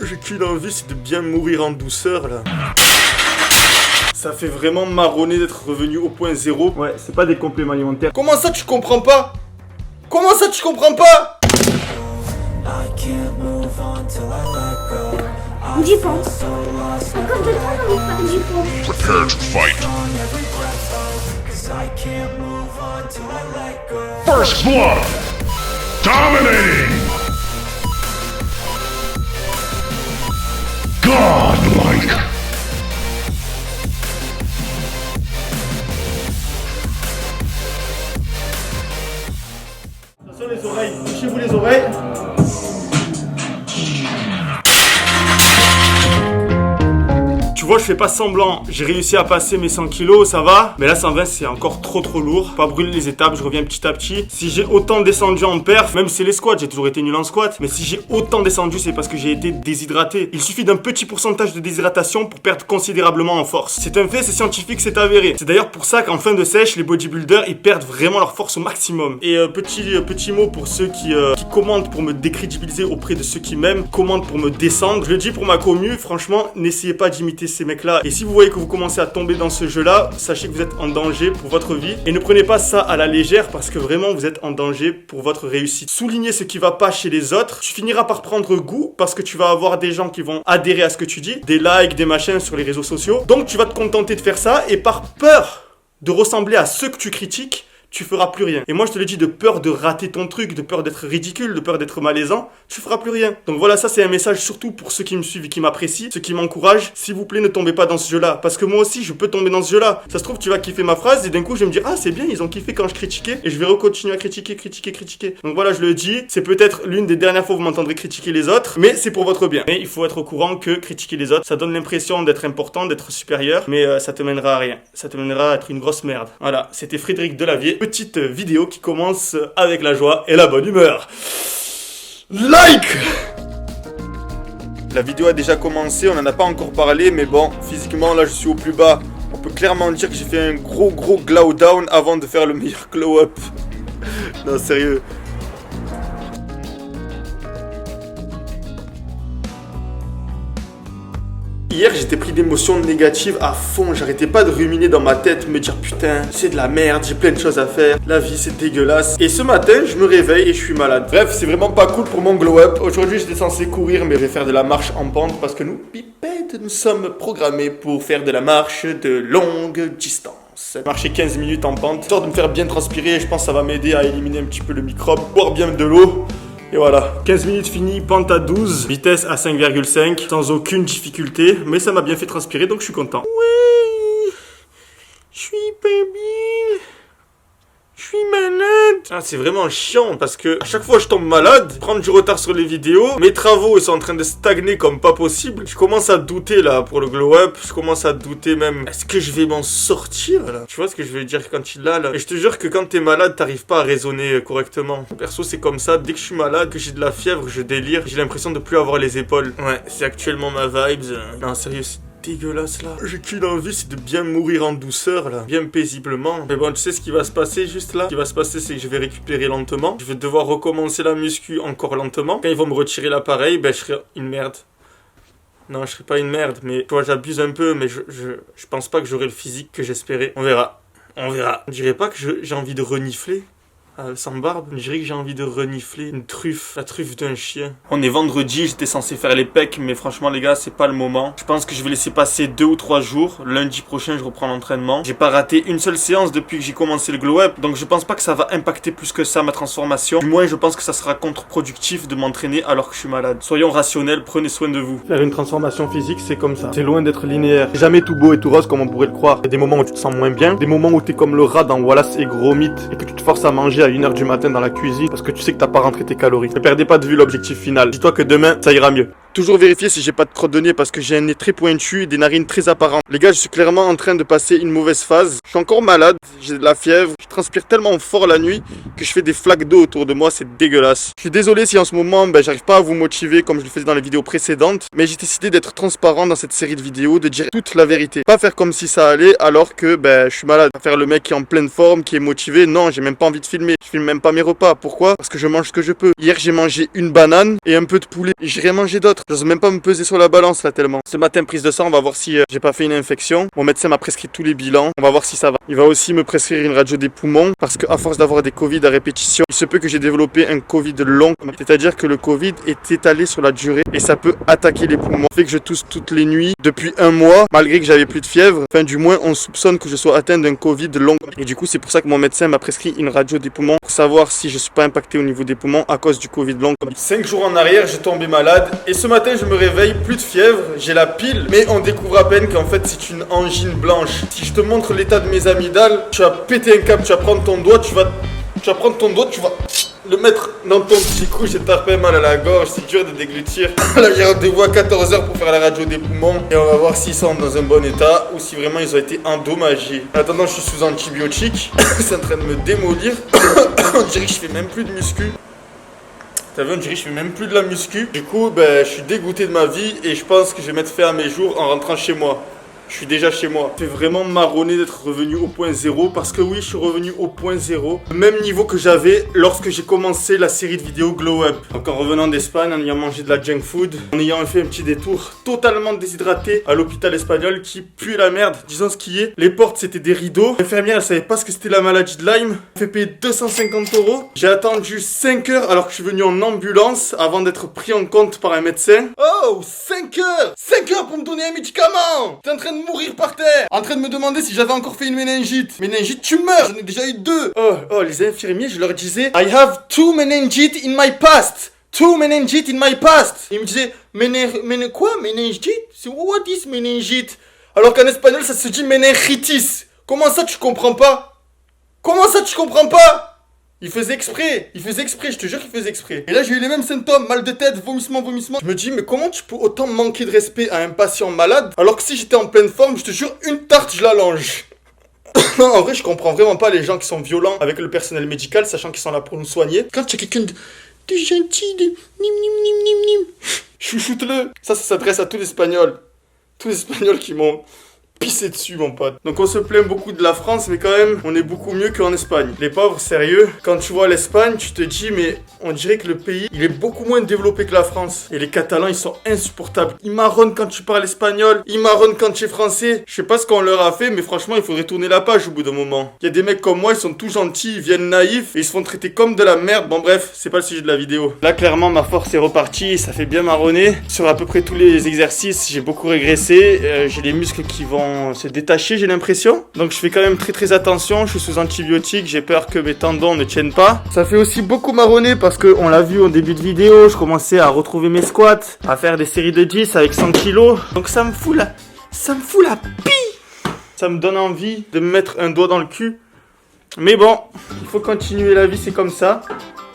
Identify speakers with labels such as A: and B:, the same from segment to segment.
A: J'ai qu'une envie, c'est de bien mourir en douceur là. Ça fait vraiment marronner d'être revenu au point zéro.
B: Ouais, c'est pas des compléments alimentaires.
A: Comment ça tu comprends pas? Comment ça tu comprends pas?
C: J'y pense. Encore de temps, j'en ai pas, j'y pense.
D: Prepare to fight. First blood. Dominating. Godlike.
A: Attention les oreilles, bouchez-vous les oreilles. Tu vois, je fais pas semblant, j'ai réussi à passer mes 100 kilos, ça va. Mais là, 120, c'est encore trop lourd. Pas brûler les étapes, je reviens petit à petit. Si j'ai autant descendu en perf, même si c'est les squats, j'ai toujours été nul en squat. Mais si j'ai autant descendu, c'est parce que j'ai été déshydraté. Il suffit d'un petit pourcentage de déshydratation pour perdre considérablement en force. C'est un fait, c'est scientifique, c'est avéré. C'est d'ailleurs pour ça qu'en fin de sèche, les bodybuilders, ils perdent vraiment leur force au maximum. Et petit mot pour ceux qui commentent pour me décrédibiliser auprès de ceux qui m'aiment, commentent pour me descendre. Je le dis pour ma commu, franchement, n'essayez pas d'imiter ces mecs-là. Et si vous voyez que vous commencez à tomber dans ce jeu-là, sachez que vous êtes en danger pour votre vie. Et ne prenez pas ça à la légère parce que vraiment, vous êtes en danger pour votre réussite. Soulignez ce qui va pas chez les autres. Tu finiras par prendre goût parce que tu vas avoir des gens qui vont adhérer à ce que tu dis, des likes, des machins sur les réseaux sociaux. Donc, tu vas te contenter de faire ça et par peur de ressembler à ceux que tu critiques, tu feras plus rien. Et moi je te le dis, de peur de rater ton truc, de peur d'être ridicule, de peur d'être malaisant, tu feras plus rien. Donc voilà, ça c'est un message surtout pour ceux qui me suivent et qui m'apprécient, ceux qui m'encouragent. S'il vous plaît, ne tombez pas dans ce jeu-là. Parce que moi aussi, je peux tomber dans ce jeu-là. Ça se trouve, tu vas kiffer ma phrase et d'un coup, je vais me dire, ah c'est bien, ils ont kiffé quand je critiquais. Et je vais recontinuer à critiquer. Donc voilà, je le dis, c'est peut-être l'une des dernières fois où vous m'entendrez critiquer les autres, mais c'est pour votre bien. Mais il faut être au courant que critiquer les autres, ça donne l'impression d'être important, d'être supérieur, mais ça te mènera à rien. Ça te mènera à être une grosse merde. Voilà, c'était Frédéric Delavier. Petite vidéo qui commence avec la joie et la bonne humeur. Like! La vidéo a déjà commencé, on n'en a pas encore parlé, mais bon, physiquement là je suis au plus bas. On peut clairement dire que j'ai fait un gros glow down avant de faire le meilleur glow up. Non, sérieux. Hier, j'étais pris d'émotions négatives à fond. J'arrêtais pas de ruminer dans ma tête, me dire putain, c'est de la merde, j'ai plein de choses à faire. La vie, c'est dégueulasse. Et ce matin, je me réveille et je suis malade. Bref, c'est vraiment pas cool pour mon glow up. Aujourd'hui, j'étais censé courir, mais je vais faire de la marche en pente parce que nous, pipettes, nous sommes programmés pour faire de la marche de longue distance. Marcher 15 minutes en pente, histoire de me faire bien transpirer. Je pense que ça va m'aider à éliminer un petit peu le microbe, boire bien de l'eau. Et voilà, 15 minutes fini, pente à 12, vitesse à 5,5, sans aucune difficulté, mais ça m'a bien fait transpirer, donc je suis content. Oui, je suis baby, je suis malade. Ah, c'est vraiment chiant, parce que à chaque fois je tombe malade, prendre du retard sur les vidéos, mes travaux ils sont en train de stagner comme pas possible. Je commence à douter là pour le glow up, je commence à douter même, est-ce que je vais m'en sortir là? Tu vois ce que je veux dire quand il l'a là? Et je te jure que quand t'es malade, t'arrives pas à raisonner correctement. Perso c'est comme ça, dès que je suis malade, que j'ai de la fièvre, je délire, j'ai l'impression de plus avoir les épaules. Ouais, c'est actuellement ma vibes. Non sérieux, c'est dégueulasse là. J'ai qu'une envie, c'est de bien mourir en douceur là, bien paisiblement. Mais bon, tu sais ce qui va se passer juste là? Ce qui va se passer, c'est que je vais récupérer lentement. Je vais devoir recommencer la muscu encore lentement. Quand ils vont me retirer l'appareil, ben je serai une merde. Non, je serai pas une merde, mais tu vois, j'abuse un peu, mais je pense pas que j'aurai le physique que j'espérais. On verra. On verra. On dirait pas que j'ai envie de renifler sans barbe, je dirais que j'ai envie de renifler une truffe, la truffe d'un chien. On est vendredi, j'étais censé faire les pecs, mais franchement les gars, c'est pas le moment. Je pense que je vais laisser passer 2 ou 3 jours. Lundi prochain, je reprends l'entraînement. J'ai pas raté une seule séance depuis que j'ai commencé le glow up, donc je pense pas que ça va impacter plus que ça ma transformation. Du moins, je pense que ça sera contre-productif de m'entraîner alors que je suis malade. Soyons rationnels, prenez soin de vous.
B: Faire une transformation physique, c'est comme ça. C'est loin d'être linéaire. C'est jamais tout beau et tout rose comme on pourrait le croire. Il y a des moments où tu te sens moins bien, des moments où t'es comme le rat dans Wallace et Gromit et que tu te forces à manger à 1h du matin dans la cuisine parce que tu sais que t'as pas rentré tes calories. Ne perdez pas de vue l'objectif final. Dis-toi que demain, ça ira mieux.
A: Toujours vérifier si j'ai pas de crotte de nez parce que j'ai un nez très pointu et des narines très apparentes. Les gars, je suis clairement en train de passer une mauvaise phase. Je suis encore malade, j'ai de la fièvre, je transpire tellement fort la nuit que je fais des flaques d'eau autour de moi, c'est dégueulasse. Je suis désolé si en ce moment, j'arrive pas à vous motiver comme je le faisais dans les vidéos précédentes, mais j'ai décidé d'être transparent dans cette série de vidéos, de dire toute la vérité. Pas faire comme si ça allait alors que je suis malade. Pas faire le mec qui est en pleine forme, qui est motivé. Non, j'ai même pas envie de filmer. Je filme même pas mes repas. Pourquoi? Parce que je mange ce que je peux. Hier, j'ai mangé une banane et un peu de poulet. Et j'ai rien mangé d'autre.
B: J'ose même pas me peser sur la balance là tellement. Ce matin, prise de sang, on va voir si j'ai pas fait une infection. Mon médecin m'a prescrit tous les bilans. On va voir si ça va. Il va aussi me prescrire une radio des poumons parce qu'à force d'avoir des Covid à répétition, il se peut que j'ai développé un Covid long. C'est-à-dire que le Covid est étalé sur la durée et ça peut attaquer les poumons. Ça fait que je tousse toutes les nuits depuis un mois, malgré que j'avais plus de fièvre. Enfin, du moins, on soupçonne que je sois atteint d'un Covid long. Et du coup, c'est pour ça que mon médecin m'a prescrit une radio des poumons pour savoir si je suis pas impacté au niveau des poumons à cause du Covid long.
A: 5 jours en arrière, j'ai tombé malade et ce matin, je me réveille, plus de fièvre, j'ai la pile, mais on découvre à peine qu'en fait, c'est une angine blanche. Si je te montre l'état de mes amygdales, tu vas péter un câble, tu vas prendre ton doigt, tu vas le mettre dans ton petit cou, j'ai tapé mal à la gorge, c'est dur de déglutir. Là, j'ai rendez-vous à 14h pour faire la radio des poumons et on va voir s'ils sont dans un bon état ou si vraiment ils ont été endommagés. En attendant, je suis sous antibiotiques, c'est en train de me démolir. On dirait que je fais même plus de muscu. T'as vu, on dirait que je fais même plus de la muscu. Du coup, je suis dégoûté de ma vie et je pense que je vais mettre fin à mes jours en rentrant chez moi. Je suis déjà chez moi. C'est vraiment marronné d'être revenu au point zéro parce que oui, je suis revenu au point zéro. Le même niveau que j'avais lorsque j'ai commencé la série de vidéos Glow Up. Donc en revenant d'Espagne, en ayant mangé de la junk food, en ayant fait un petit détour totalement déshydraté à l'hôpital espagnol qui pue la merde. Disons ce qui est. Les portes, c'était des rideaux. L'infirmière, elle savait pas ce que c'était la maladie de Lyme. Elle fait payer 250 €. J'ai attendu 5 heures alors que je suis venu en ambulance avant d'être pris en compte par un médecin. Oh, 5 heures 5 heures pour me donner un médicament. T'es en train de mourir par terre, en train de me demander si j'avais encore fait une méningite. Méningite, tu meurs, j'en ai déjà eu 2. Oh, les infirmiers, je leur disais I have 2 meningites in my past. 2 meningites in my past. Ils me disaient quoi, méningite? What is méningite? Alors qu'en espagnol, ça se dit meningitis. Comment ça, tu comprends pas? Comment ça, tu comprends pas? Il faisait exprès, je te jure qu'il faisait exprès. Et là j'ai eu les mêmes symptômes, mal de tête, vomissement. Je me dis mais comment tu peux autant manquer de respect à un patient malade alors que si j'étais en pleine forme, je te jure, une tarte je l'allonge. Non, en vrai je comprends vraiment pas les gens qui sont violents avec le personnel médical, sachant qu'ils sont là pour nous soigner. Quand tu as quelqu'un de gentil, de nim, chouchoute-le. Ça s'adresse à tous les Espagnols. Tous les Espagnols qui m'ont pisser dessus mon pote. Donc on se plaint beaucoup de la France mais quand même on est beaucoup mieux qu'en Espagne. Les pauvres, sérieux, quand tu vois l'Espagne tu te dis mais on dirait que le pays il est beaucoup moins développé que la France. Et les Catalans ils sont insupportables. Ils marronnent quand tu parles espagnol, ils marronnent quand tu es français. Je sais pas ce qu'on leur a fait mais franchement il faudrait tourner la page au bout d'un moment. Il y a des mecs comme moi, ils sont tout gentils, ils viennent naïfs et ils se font traiter comme de la merde. Bon bref, c'est pas le sujet de la vidéo. Là clairement ma force est repartie, ça fait bien marronner. Sur à peu près tous les exercices j'ai beaucoup régressé. J'ai les muscles qui vont se détacher, j'ai l'impression. Donc je fais quand même très attention, je suis sous antibiotiques, j'ai peur que mes tendons ne tiennent pas. Ça fait aussi beaucoup marronner parce que on l'a vu au début de vidéo, je commençais à retrouver mes squats, à faire des séries de 10 avec 100 kilos. Donc ça me fout la pie. Ça me donne envie de me mettre un doigt dans le cul. Mais bon, il faut continuer, la vie c'est comme ça.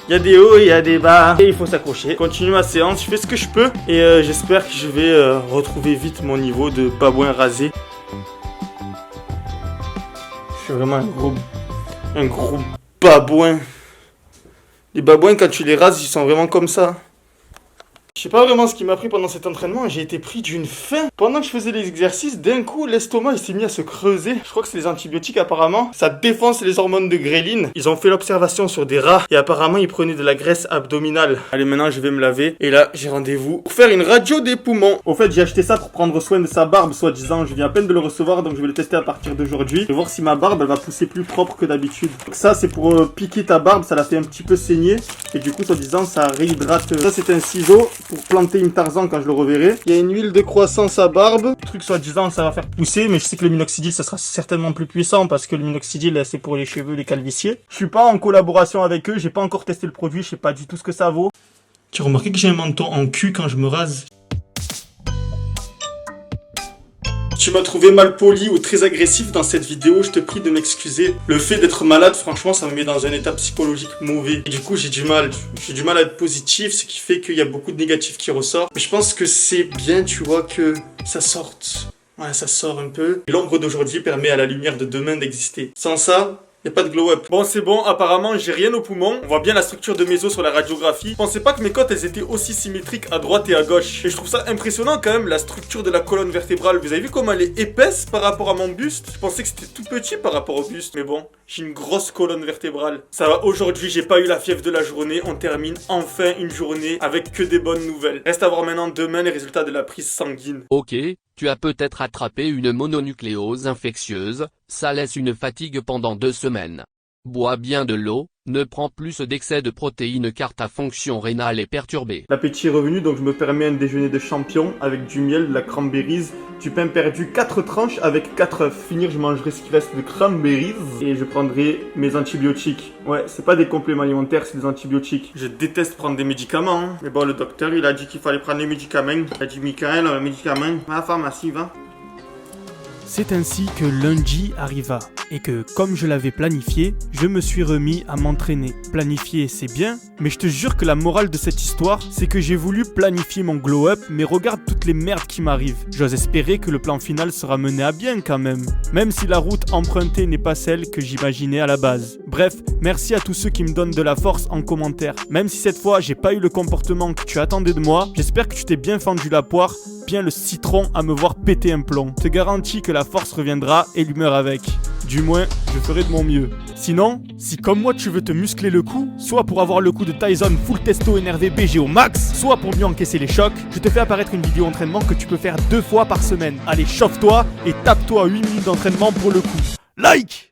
A: Il y a des hauts et il y a des bas et il faut s'accrocher. Continue ma séance, je fais ce que je peux et j'espère que je vais retrouver vite mon niveau de babouin rasé. Je suis vraiment un gros babouin. Les babouins quand tu les rases ils sont vraiment comme ça. Je sais pas vraiment ce qui m'a pris pendant cet entraînement, j'ai été pris d'une faim. Pendant que je faisais les exercices, d'un coup, l'estomac il s'est mis à se creuser. Je crois que c'est les antibiotiques apparemment. Ça défonce les hormones de gréline. Ils ont fait l'observation sur des rats et apparemment ils prenaient de la graisse abdominale. Allez, maintenant je vais me laver et là j'ai rendez-vous pour faire une radio des poumons. Au fait, j'ai acheté ça pour prendre soin de sa barbe, soi-disant. Je viens à peine de le recevoir donc je vais le tester à partir d'aujourd'hui. Je vais voir si ma barbe elle va pousser plus propre que d'habitude. Donc ça c'est pour piquer ta barbe, ça la fait un petit peu saigner et du coup soi-disant ça réhydrate. Ça c'est un ciseau pour planter une Tarzan quand je le reverrai. Il y a une huile de croissance à barbe. Le truc soi-disant ça va faire pousser, mais je sais que le minoxidil ça sera certainement plus puissant parce que le minoxidil c'est pour les cheveux, les calvities. Je suis pas en collaboration avec eux, j'ai pas encore testé le produit, je sais pas du tout ce que ça vaut. Tu as remarqué que j'ai un menton en cul quand je me rase? Tu m'as trouvé mal poli ou très agressif dans cette vidéo, je te prie de m'excuser. Le fait d'être malade, franchement, ça me met dans un état psychologique mauvais. Et du coup, j'ai du mal à être positif, ce qui fait qu'il y a beaucoup de négatifs qui ressortent. Mais je pense que c'est bien, tu vois, que ça sorte. Ouais, ça sort un peu. Et l'ombre d'aujourd'hui permet à la lumière de demain d'exister. Sans ça, Y a pas de glow-up. Bon, c'est bon, apparemment, j'ai rien au poumon. On voit bien la structure de mes os sur la radiographie. Je pensais pas que mes côtes, elles étaient aussi symétriques à droite et à gauche. Et je trouve ça impressionnant quand même, la structure de la colonne vertébrale. Vous avez vu comment elle est épaisse par rapport à mon buste? Je pensais que c'était tout petit par rapport au buste. Mais bon, j'ai une grosse colonne vertébrale. Ça va, aujourd'hui, j'ai pas eu la fièvre de la journée. On termine enfin une journée avec que des bonnes nouvelles. Reste à voir maintenant demain les résultats de la prise sanguine.
E: Ok, tu as peut-être attrapé une mononucléose infectieuse, ça laisse une fatigue pendant 2 semaines. Bois bien de l'eau, ne prends plus d'excès de protéines car ta fonction rénale est perturbée.
B: L'appétit est revenu, donc je me permets un déjeuner de champion avec du miel, de la cranberries, du pain perdu, 4 tranches avec 4 œufs. Finir, je mangerai ce qui reste de cranberries et je prendrai mes antibiotiques. Ouais, c'est pas des compléments alimentaires, c'est des antibiotiques. Je déteste prendre des médicaments, hein. Mais bon, le docteur, il a dit qu'il fallait prendre les médicaments. Il a dit, Michael, médicaments, va à la pharmacie, va.
F: C'est ainsi que lundi arriva, et que, comme je l'avais planifié, je me suis remis à m'entraîner. Planifier, c'est bien, mais je te jure que la morale de cette histoire, c'est que j'ai voulu planifier mon glow-up, mais regarde toutes les merdes qui m'arrivent. J'ose espérer que le plan final sera mené à bien quand même. Même si la route empruntée n'est pas celle que j'imaginais à la base. Bref, merci à tous ceux qui me donnent de la force en commentaire. Même si cette fois, j'ai pas eu le comportement que tu attendais de moi, j'espère que tu t'es bien fendu la poire, bien le citron à me voir péter un plomb. Je te garantis que la force reviendra et l'humeur avec. Du moins, je ferai de mon mieux. Sinon, si comme moi tu veux te muscler le cou, soit pour avoir le coup de Tyson full testo énervé BG au max, soit pour mieux encaisser les chocs, je te fais apparaître une vidéo entraînement que tu peux faire 2 fois par semaine. Allez, chauffe-toi et tape-toi 8 minutes d'entraînement pour le coup. Like!